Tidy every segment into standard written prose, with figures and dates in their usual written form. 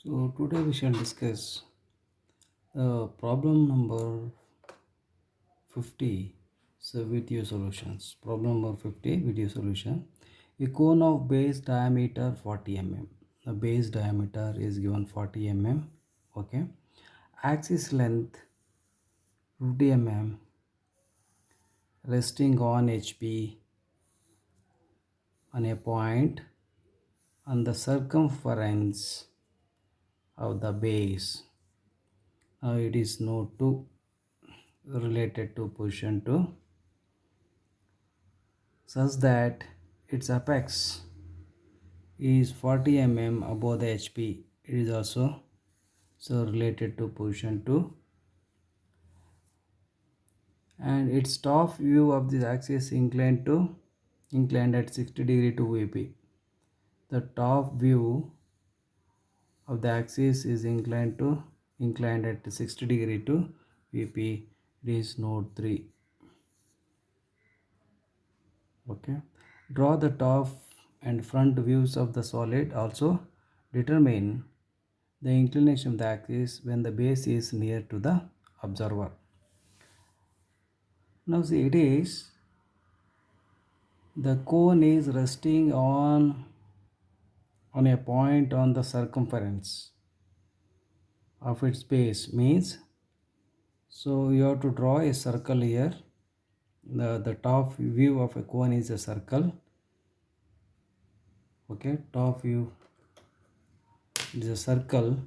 So today we shall discuss problem number 50. So video solutions. Problem number 50 video solution. A cone of base diameter 40 mm. The base diameter is given 40 mm. Okay. Axis length 50 mm. Resting on HP on a point on the circumference of the base. Now it is node 2 related to position 2 such that its apex is 40 mm above the HP. It is also related to position 2, and its top view of this axis inclined at 60 degree to VP. The top view of the axis is inclined at 60 degree to VP. It is node 3. Okay. Draw the top and front views of the solid. Also determine the inclination of the axis when the base is near to the observer. Now see, it is the cone is resting on a point on the circumference of its base, means so you have to draw a circle here. The top view of a cone is a circle. Okay, top view is a circle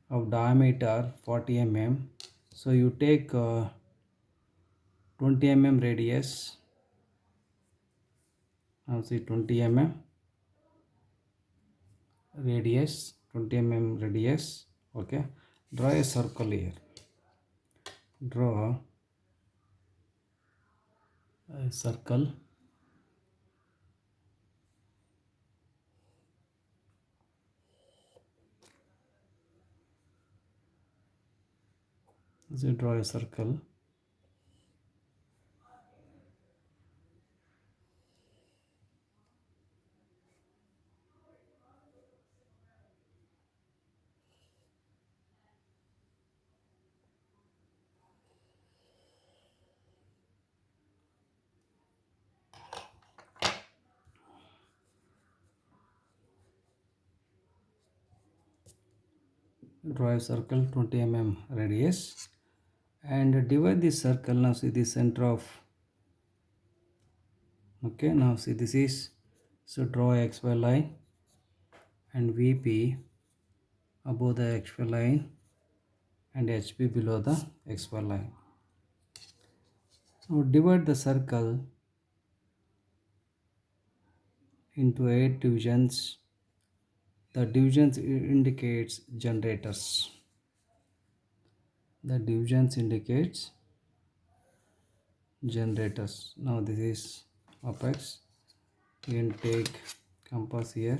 of diameter 40 mm. So you take 20 mm radius. Now see, 20 mm radius, 20 mm radius. Okay, draw a circle here. Draw a circle. So draw a circle. Draw a circle 20 mm radius and divide this circle. Now see the center of. Okay, now see this is, so draw XY line and VP above the XY line and HP below the XY line. Now divide the circle into 8 divisions. The divisions indicates generators. The divisions indicates generators. Now this is apex. You can take compass here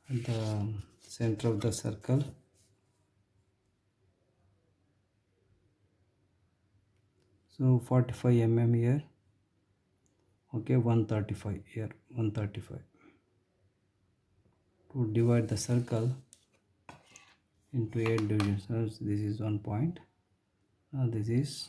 at the center of the circle. So 45 mm here. Okay, 135 here, 135. To divide the circle into 8 divisions. So this is 1 point. Now this is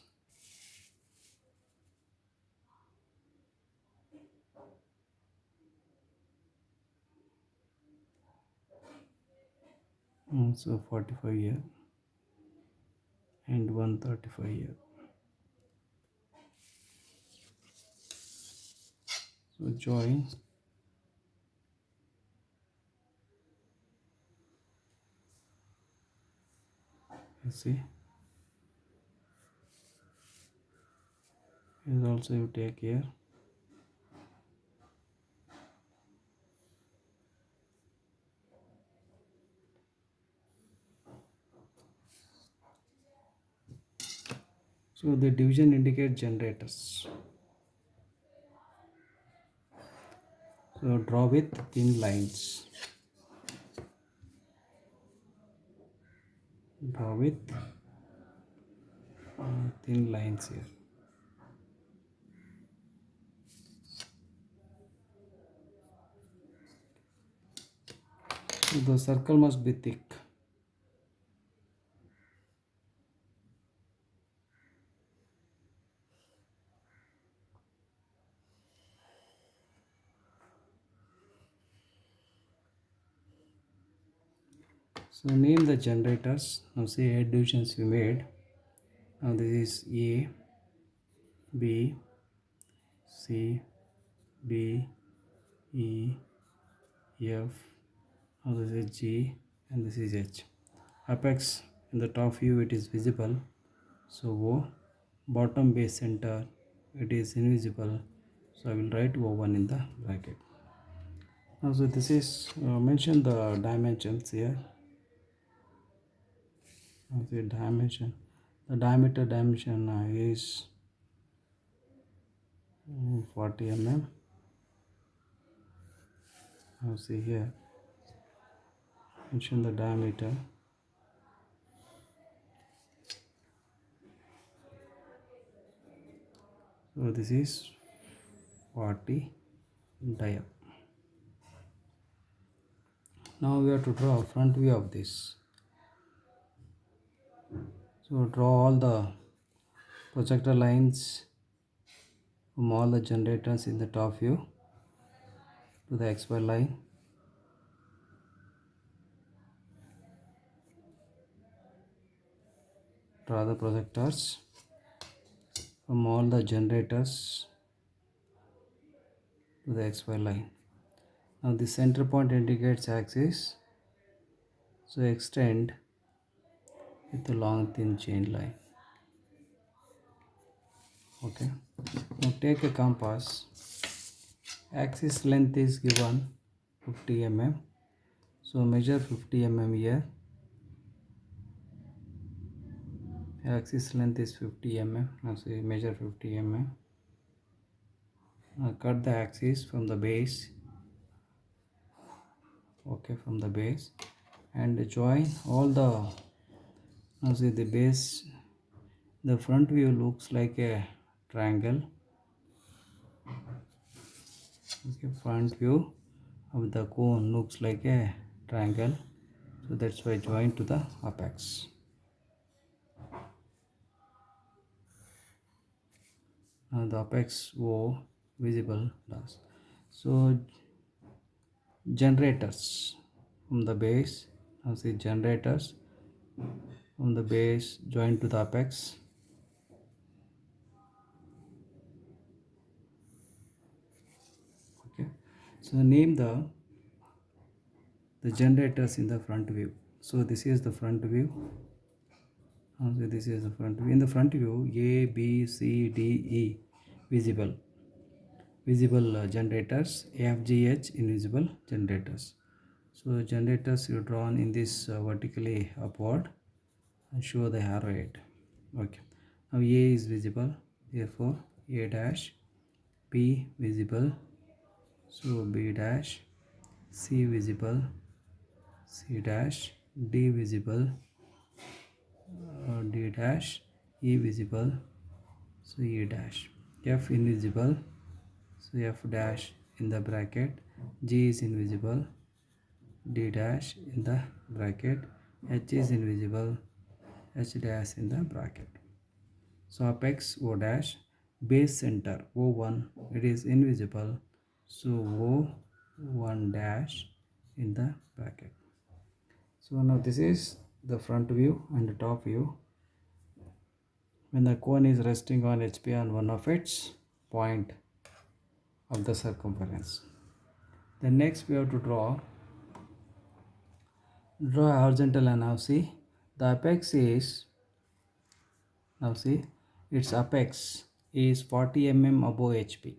so 45 here and 135 here. So join. You see, is also you take here. So the division indicates generators. So draw with thin lines. Draw with thin lines here. So the circle must be thick. So name the generators. Now see 8 divisions we made. Now this is A, B, C, D, E, F. Now this is G and this is H. Apex in the top view it is visible. So O. Bottom base center it is invisible. So I will write O1 in the bracket. Now so this is mention the dimensions here. Now the dimension. The diameter dimension is 40 mm. Now see here, mention the diameter. So this is 40 dia. Now we have to draw a front view of this. So draw all the projector lines from all the generators in the top view to the XY line. Draw the projectors from all the generators to the XY line. Now the center point indicates axis. So extend with a long thin chain line. Okay. Now take a compass. Axis length is given 50 mm. So measure 50 mm here. Axis length is 50 mm. Now say measure 50 mm. Now cut the axis from the base. Okay, from the base and join all the. Now see the base. The front view looks like a triangle. Okay, front view of the cone looks like a triangle. So that's why join to the apex. Now the apex O visible does. So generators from the base. Now see generators from the base join to the apex. Okay. So name the generators in the front view. So this is the front view. Now see this is the front view. In the front view A, B, C, D, E visible. Visible generators. F, G, H invisible generators. So generators you drawn in this vertically upward and show the arrow head. Okay. Now A is visible, therefore A dash. B visible, so B dash. C visible, C dash. D visible, D dash. E visible, so E dash. F invisible, so F dash in the bracket. G is invisible, D dash in the bracket. H is invisible, H dash in the bracket. So apex O dash, base center O1 it is invisible, so O1 dash in the bracket. So now this is the front view and the top view. When the cone is resting on HP on one of its point of the circumference. Then next we have to draw horizontal, and now see the apex is, now see its apex is 40 mm above HP.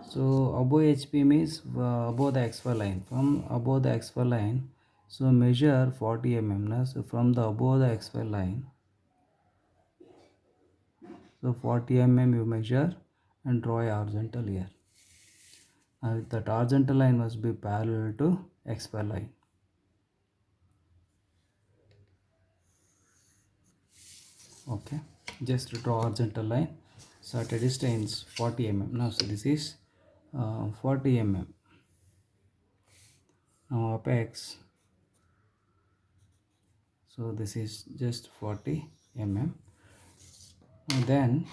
So above HP means above the XY line. From above the XY line, so measure 40 mm. Now, so from the above the XY line, so 40 mm you measure and draw a horizontal here. Now that horizontal line must be parallel to XY line. Okay, just draw horizontal line. So at a distance 40 mm. Now so this is 40 mm. Now apex, so this is just 40 mm. Then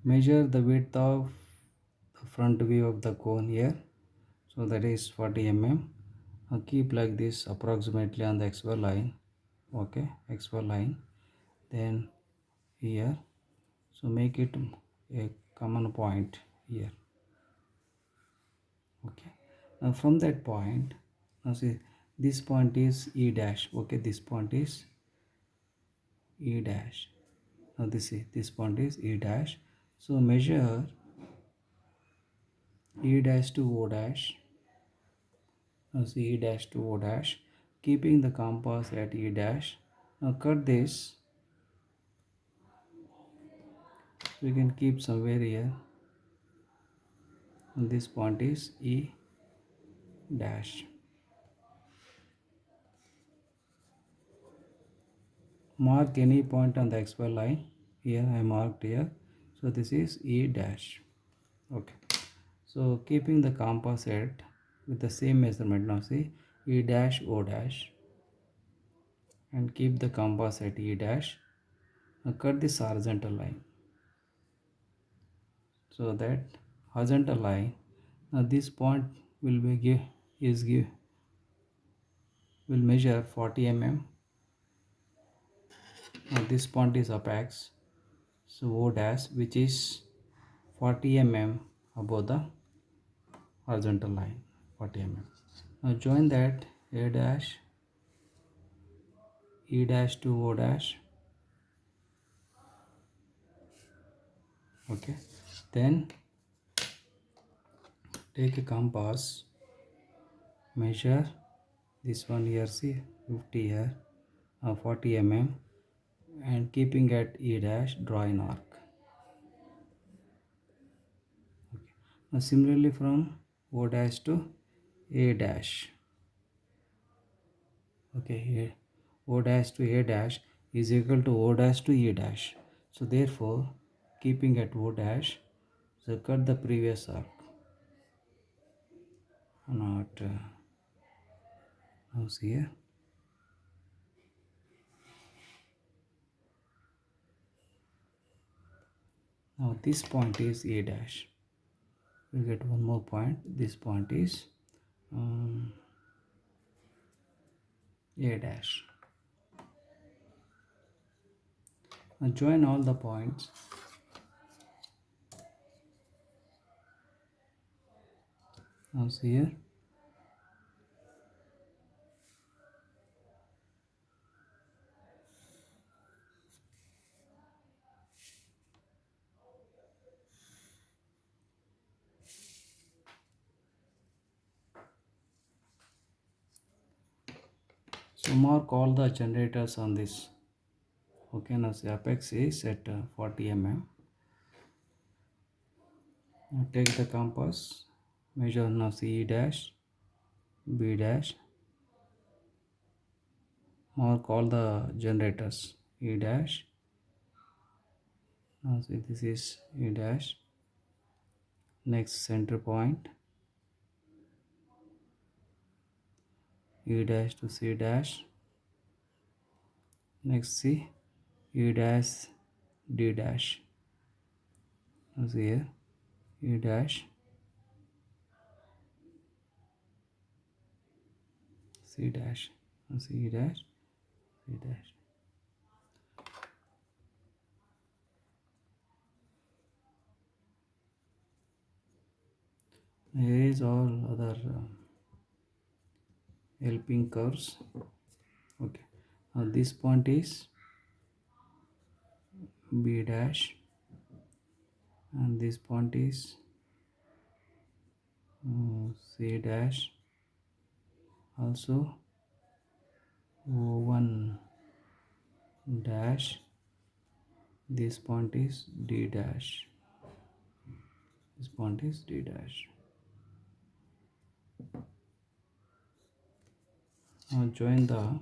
measure the width of the front view of the cone here, so that is 40 mm. Now keep like this approximately on the xy line. Okay, xy line. Then here, so make it a common point here. Okay, now from that point, now see, this point is e dash. Okay, this point is e dash. Now this point is e dash. So measure e dash to o dash. Now see, e dash to o dash, keeping the compass at e dash. Now cut this, so we can keep somewhere here, and this point is e dash. Mark any point on the xy line. Here I marked here, so this is e dash. Okay, so keeping the compass at with the same measurement. Now see, e dash o dash, and keep the compass at e dash. Now cut this horizontal line, so that horizontal line, now this point will be will measure 40 mm. Now this point is apex, so o dash, which is 40 mm above the horizontal line, 40 mm. Now join that a dash, e dash to o dash. Okay, then take a compass, measure this one here, see 50 here, 40 mm, and keeping at e dash, draw an arc. Okay. Now similarly from o dash to a dash. Okay, here o dash to a dash is equal to o dash to e dash. So therefore, keeping at o dash, so cut the previous arc. Not now see here. Now this point is a dash. We'll get one more point. This point is a dash. Now join all the points. Now see here. So mark all the generators on this. Okay, now the apex is at 40 mm. Now take the compass, measure now C dash, B dash, mark all the generators, E dash. Now see, this is E dash. Next center point, E dash to C dash. Next C, E dash, D dash. Now see here, E dash, C dash. Now see E dash, C dash. Here is all other helping curves. Okay, now this point is B dash, and this point is C dash, also O1 dash, this point is D dash, this point is D dash. Now join the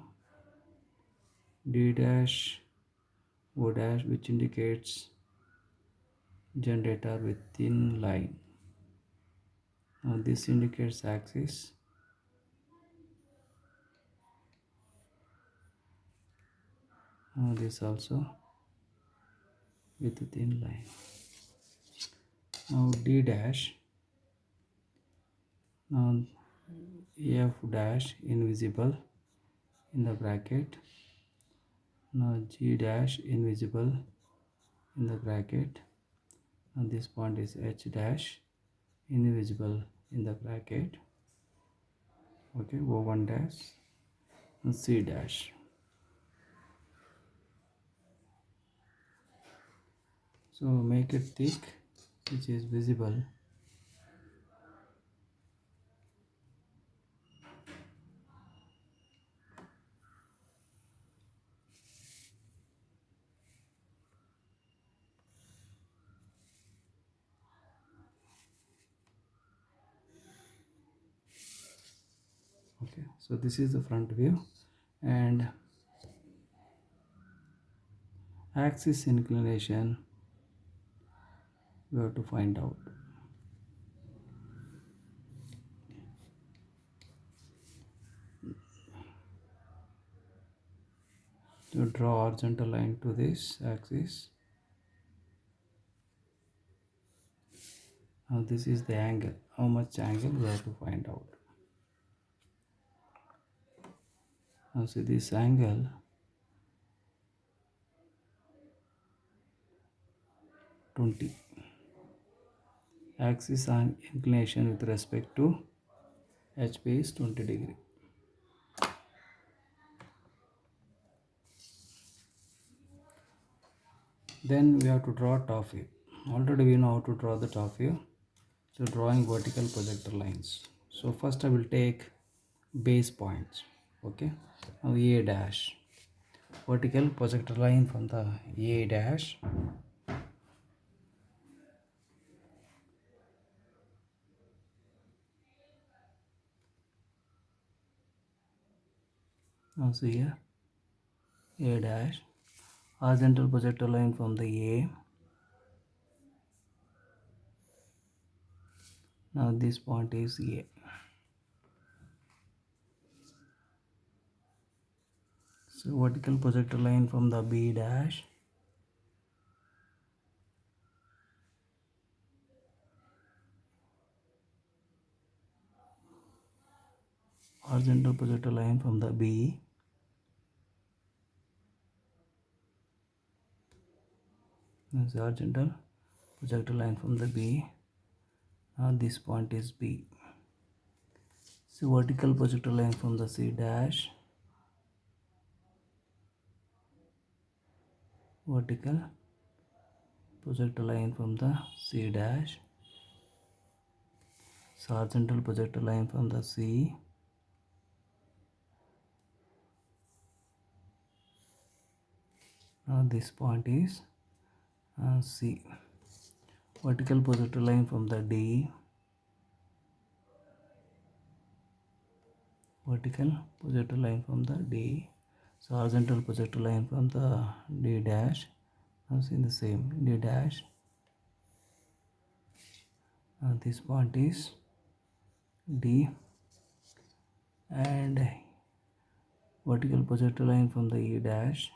D dash O dash, which indicates generator with thin line. Now this indicates axis, This also with a thin line. Now D dash, now F dash invisible in the bracket, now G dash invisible in the bracket, now this point is H dash invisible in the bracket, okay, O1 dash and C dash. So make it thick, which is visible. Okay, so this is the front view, and axis inclination we have to find out. To draw horizontal line to this axis. Now this is the angle. How much angle we have to find out. Now see this angle 20. Axis and inclination with respect to HP is 20 degree. Then we have to draw top view. Already we know how to draw the top view. So drawing vertical projector lines. So first I will take base points. Okay. Now A dash. Vertical projector line from the A dash. Now see here. A dash. Horizontal projector line from the A. Now this point is A. So vertical projector line from the B dash. Horizontal projector line from the B. This horizontal projector line from the B. Now this point is B. So vertical projector line from the C dash. Vertical projector line from the C dash. So horizontal projector line from the C. Now this point is C. Vertical projector line from the D. Vertical projector line from the D. So horizontal projector line from the D dash. Now see the same D dash. This point is D, and vertical projector line from the E dash.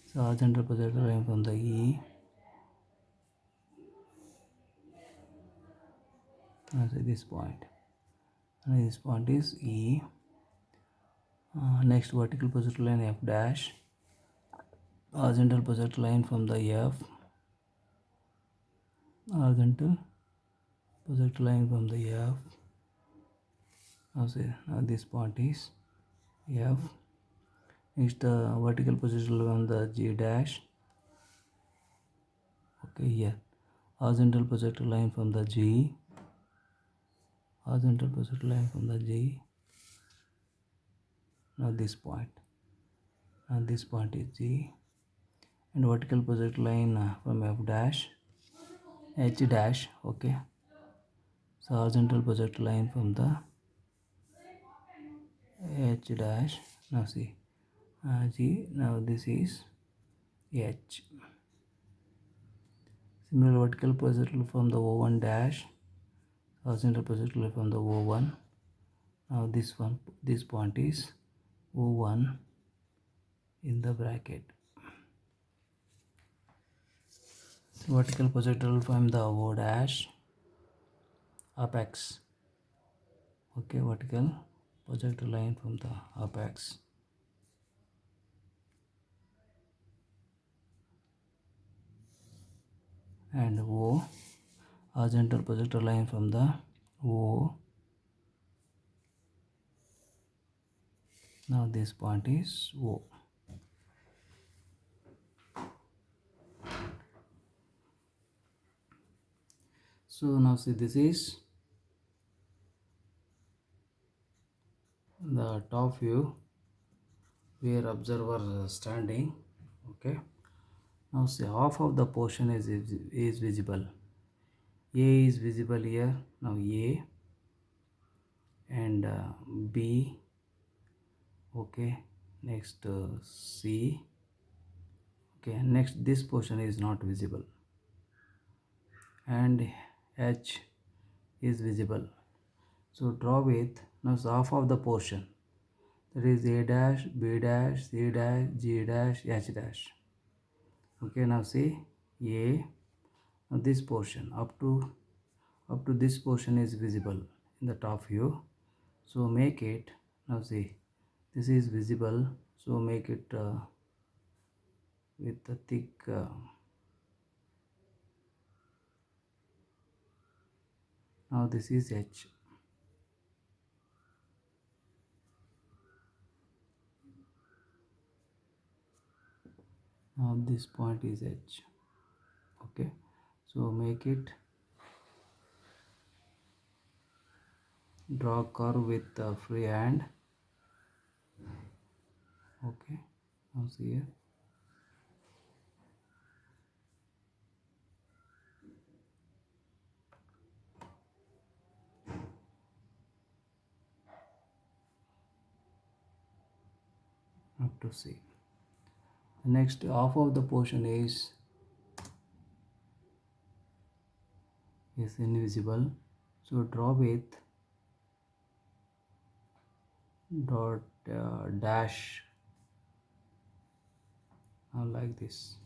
So horizontal projector line from the E. Now see this point. And this point is E. Next vertical projector line F dash. Horizontal projector line from the F. Horizontal projector line from the F. Now see, this point is F. Next vertical projector line from the G dash. Okay, here. Horizontal projector line from the G. Horizontal projector line from the G. Now this point. And this point is G. And vertical projector line from F dash. H dash. Okay. So horizontal projector line from the H dash. Now see. G. Now this is H. Similar vertical projector from the O1 dash. Horizontal projector line from the O1. Now this point is O1 in the bracket. Vertical projectile from the O dash apex. Okay, vertical projectile line from the apex. And O, horizontal projectile line from the O. Now this point is O. So now see, this is the top view where observer is standing. Okay, now see, half of the portion is visible. A is visible here. Now A and B. Okay, next C. Okay, next this portion is not visible, and H is visible. So draw with now half of the portion, that is A dash, B dash, C dash, G dash, H dash. Okay, now see A, now this portion up to this portion is visible in the top view. So make it, now see, this is visible, so make it with the thick now this is H. Now this point is H. Okay, so make it, draw curve with the free hand. Okay, now see here, up to C. The next half of the portion is invisible, so draw with dot dash like this.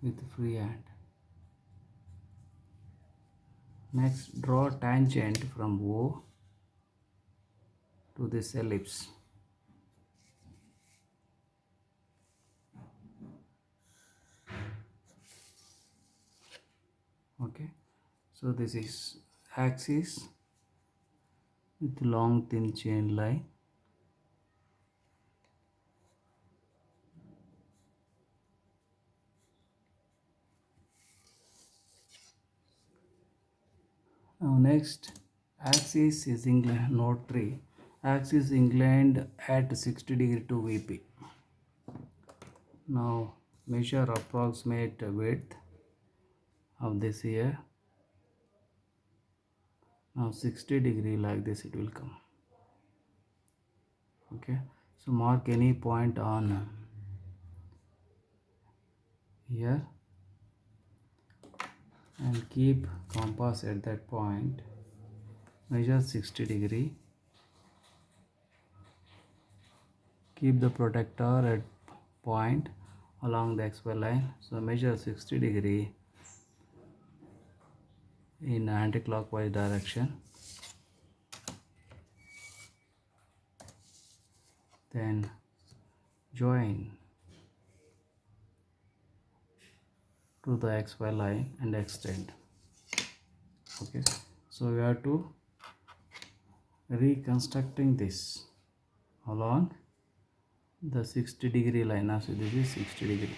With free hand. Next, draw tangent from O to this ellipse. Okay, so this is axis with long thin chain line. Now next, axis is inclined, note 3, axis inclined at 60 degree to VP. Now measure approximate width of this here. Now 60 degree like this it will come. Okay, so mark any point on here and keep compass at that point. Measure 60 degree. Keep the protector at point along the XY line. So measure 60 degree in anti-clockwise direction. Then join to the XY line and extend. Okay, so we have to reconstructing this along the 60 degree line. Now so this is 60 degree.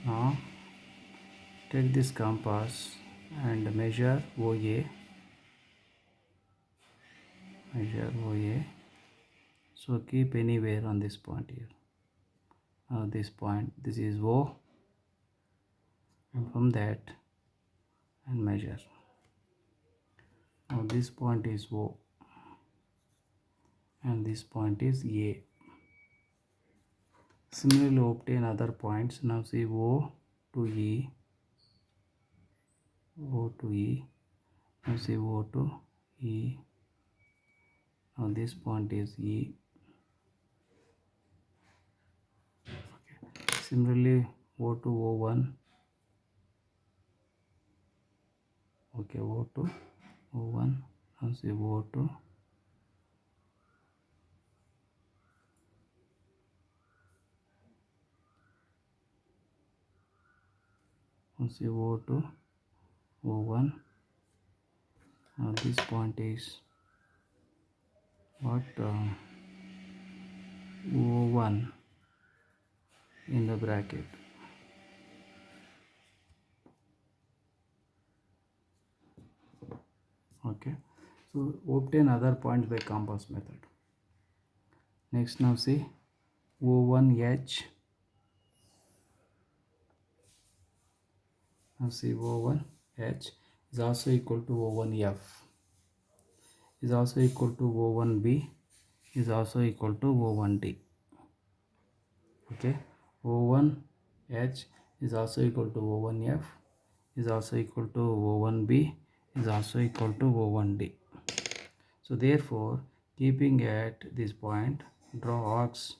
Now take this compass and measure OA. Measure OA. So keep anywhere on this point here. Now this point, this is O, and from that and measure. Now this point is O and this point is A. Similarly obtain other points. Now see O to E, O to E. Now see O to E. Now this point is E. Similarly, O to O1. Okay, O to O1. Now see O to O to O1. Now this point is what? O1 in the bracket. Okay, so obtain other points by compass method. Next, now see O1H. Now see O1H is also equal to O1F, is also equal to O1B, is also equal to O1D. Okay, O1H is also equal to O1F, is also equal to O1B, is also equal to O1D. So therefore, keeping at this point, draw arcs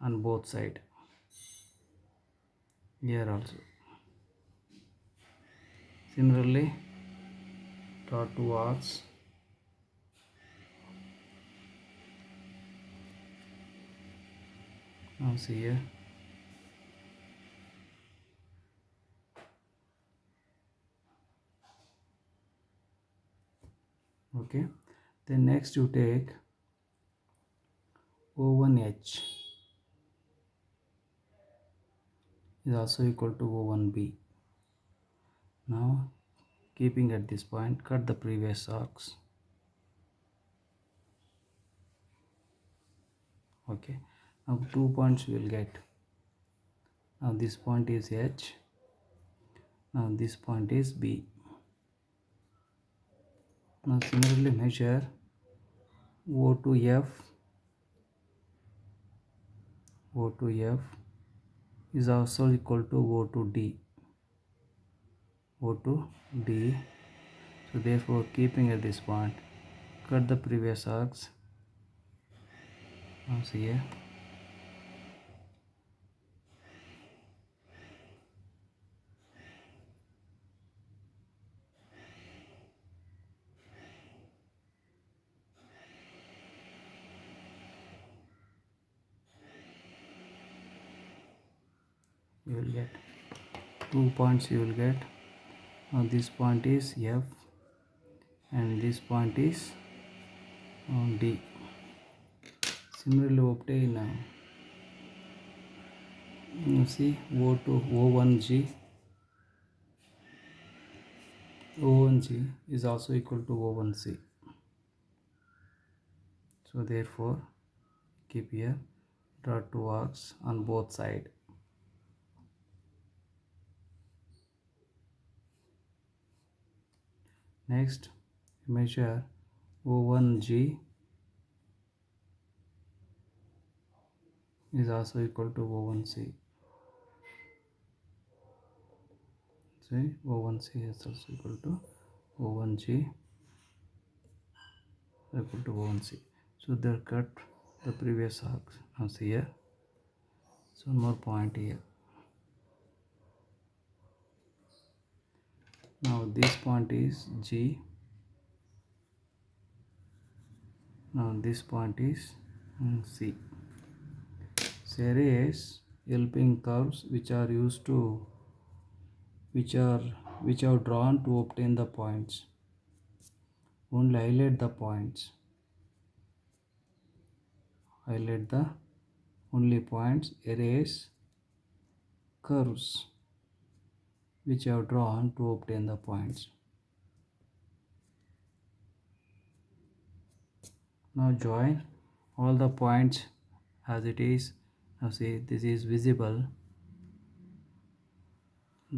on both sides. Here also. Similarly, draw two arcs. Now see here. Okay. Then next you take O1H is also equal to O1B. Now keeping at this point, cut the previous arcs. Okay. Now 2 points you will get. Now this point is H. Now this point is B. Now similarly measure O to F. O to F is also equal to O to D. O to D. So therefore, keeping at this point, cut the previous arcs. Now see here. You will get 2 points. You will get. Now this point is F, and this point is D. Similarly, obtain see O to O1G. O1G is also equal to O1C. So therefore, keep here, draw two arcs on both sides. Next, measure O1G is also equal to O1C. See, O1C is also equal to O1G equal to O1C. So they cut the previous arcs. Now see here. So one more point here. Now this point is G. Now this point is C. Series helping curves which are used to which are drawn to obtain the points. Only highlight the points. Highlight the only points. Erase curves which are drawn to obtain the points. Now join all the points as it is. Now see, this is visible.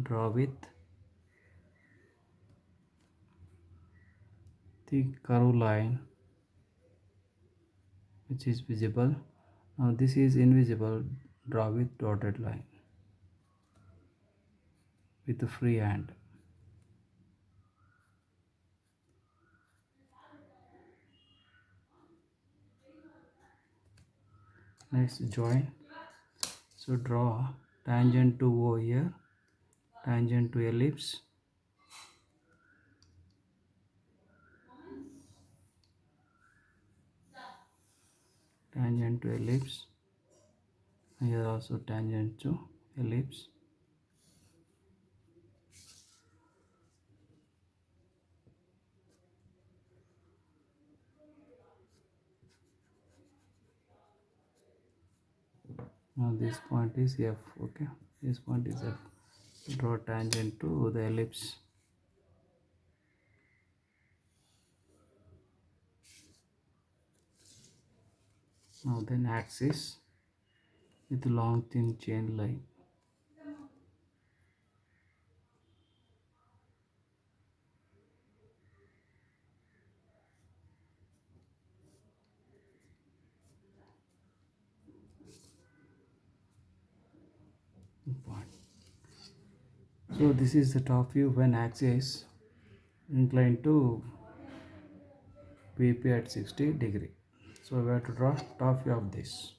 Draw with the curve line which is visible. Now this is invisible. Draw with dotted line with the free hand. Next join. So draw tangent to O here, tangent to ellipse, tangent to ellipse, here also tangent to ellipse. Now this point is F. Okay, this point is F. Draw tangent to the ellipse. Now then axis with long thin chain line. Point. So this is the top view when axis inclined to VP at 60 degree. So we have to draw top view of this.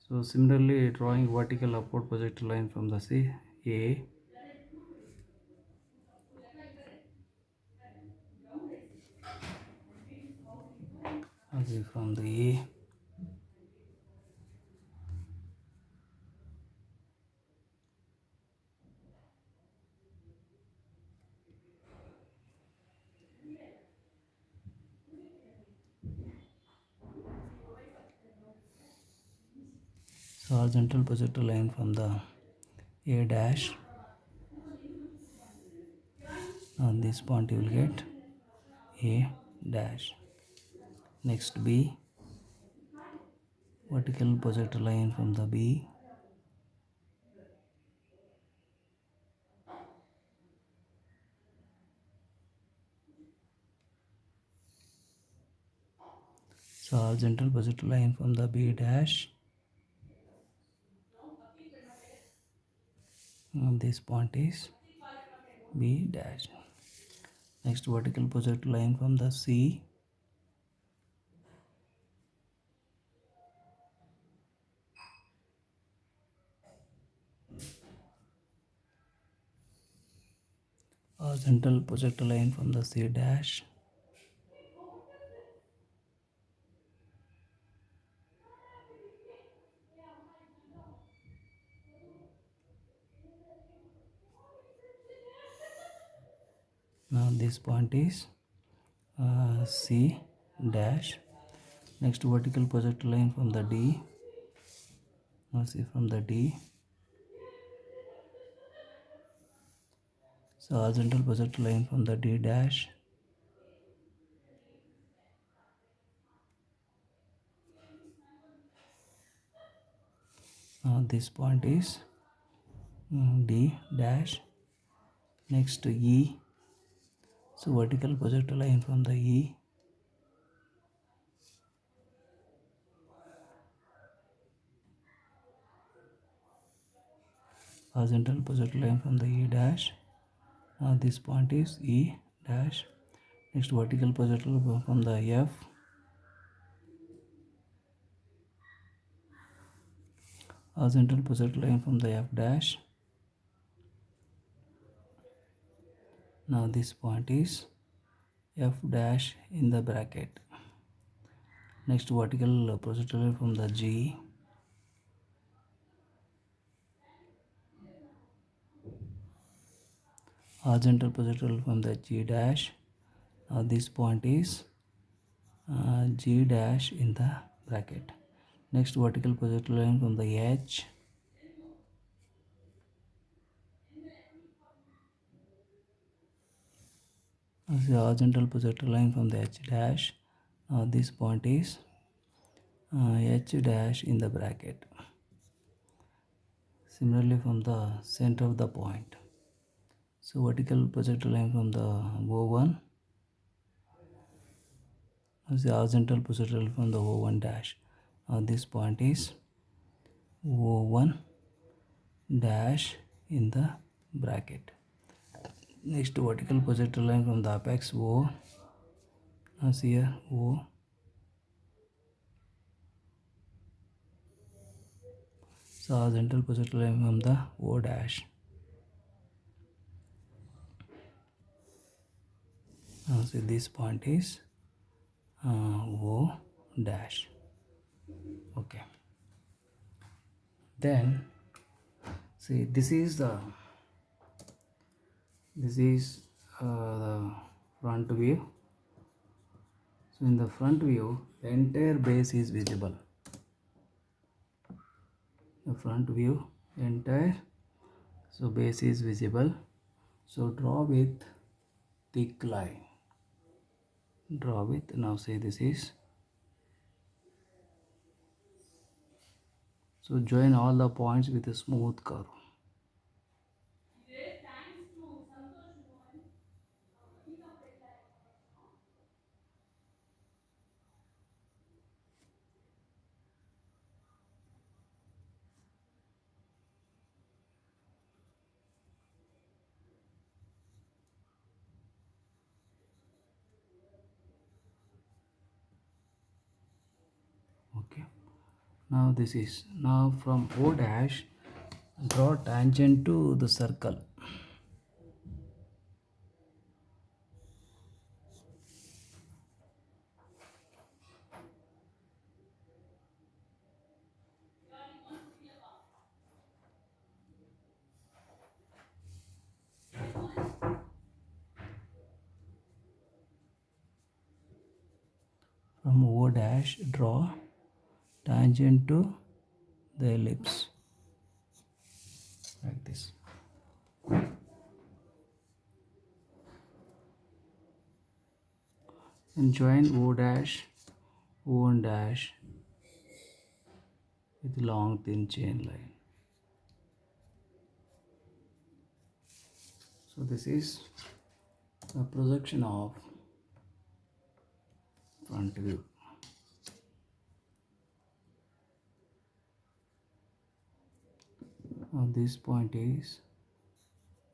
So similarly, drawing vertical upward projected line from the C A. Okay, from the A. So horizontal projected line from the A dash. On this point you will get A dash. Next B. Vertical projected line from the B. So horizontal projected line from the B dash. And this point is B dash. Next vertical projected line from the C. Horizontal projected line from the C dash. Now this point is C dash. Next vertical projected line from the D. Now see from the D. So horizontal projected line from the D dash. Now this point is D dash. Next E. So vertical projected line from the E. Horizontal projected line from the E dash. Now this point is E dash. Next vertical projected line from the F. Horizontal projected line from the F dash. Now this point is F dash in the bracket. Next vertical projected line from the G. Horizontal projected line from the G dash. Now this point is G dash in the bracket. Next vertical projected line from the H. The horizontal projected line from the H dash. This point is H dash in the bracket. Similarly from the center of the point. So vertical projected line from the O1. The horizontal projected line from the O1 dash. This point is O1 dash in the bracket. Next vertical projected line from the apex O. As here O. So central projectile line from the O dash. So this point is O dash. Okay. Then see this is the front view. So in the front view, the entire base is visible. The front view, entire, so base is visible. So draw with thick line. Draw with, now say this is. So join all the points with a smooth curve. Okay. Now this is, now from O dash, draw tangent to the circle. From O dash, draw tangent to the ellipse, like this. And join O dash, O1 dash with long thin chain line. So this is the projection of front view. Now this point is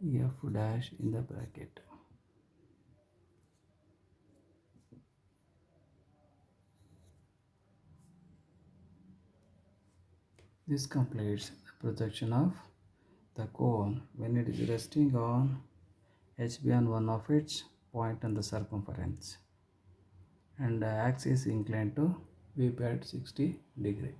F dash in the bracket. This completes the projection of the cone when it is resting on HB on one of its point on the circumference, and the axis inclined to VP at 60 degree.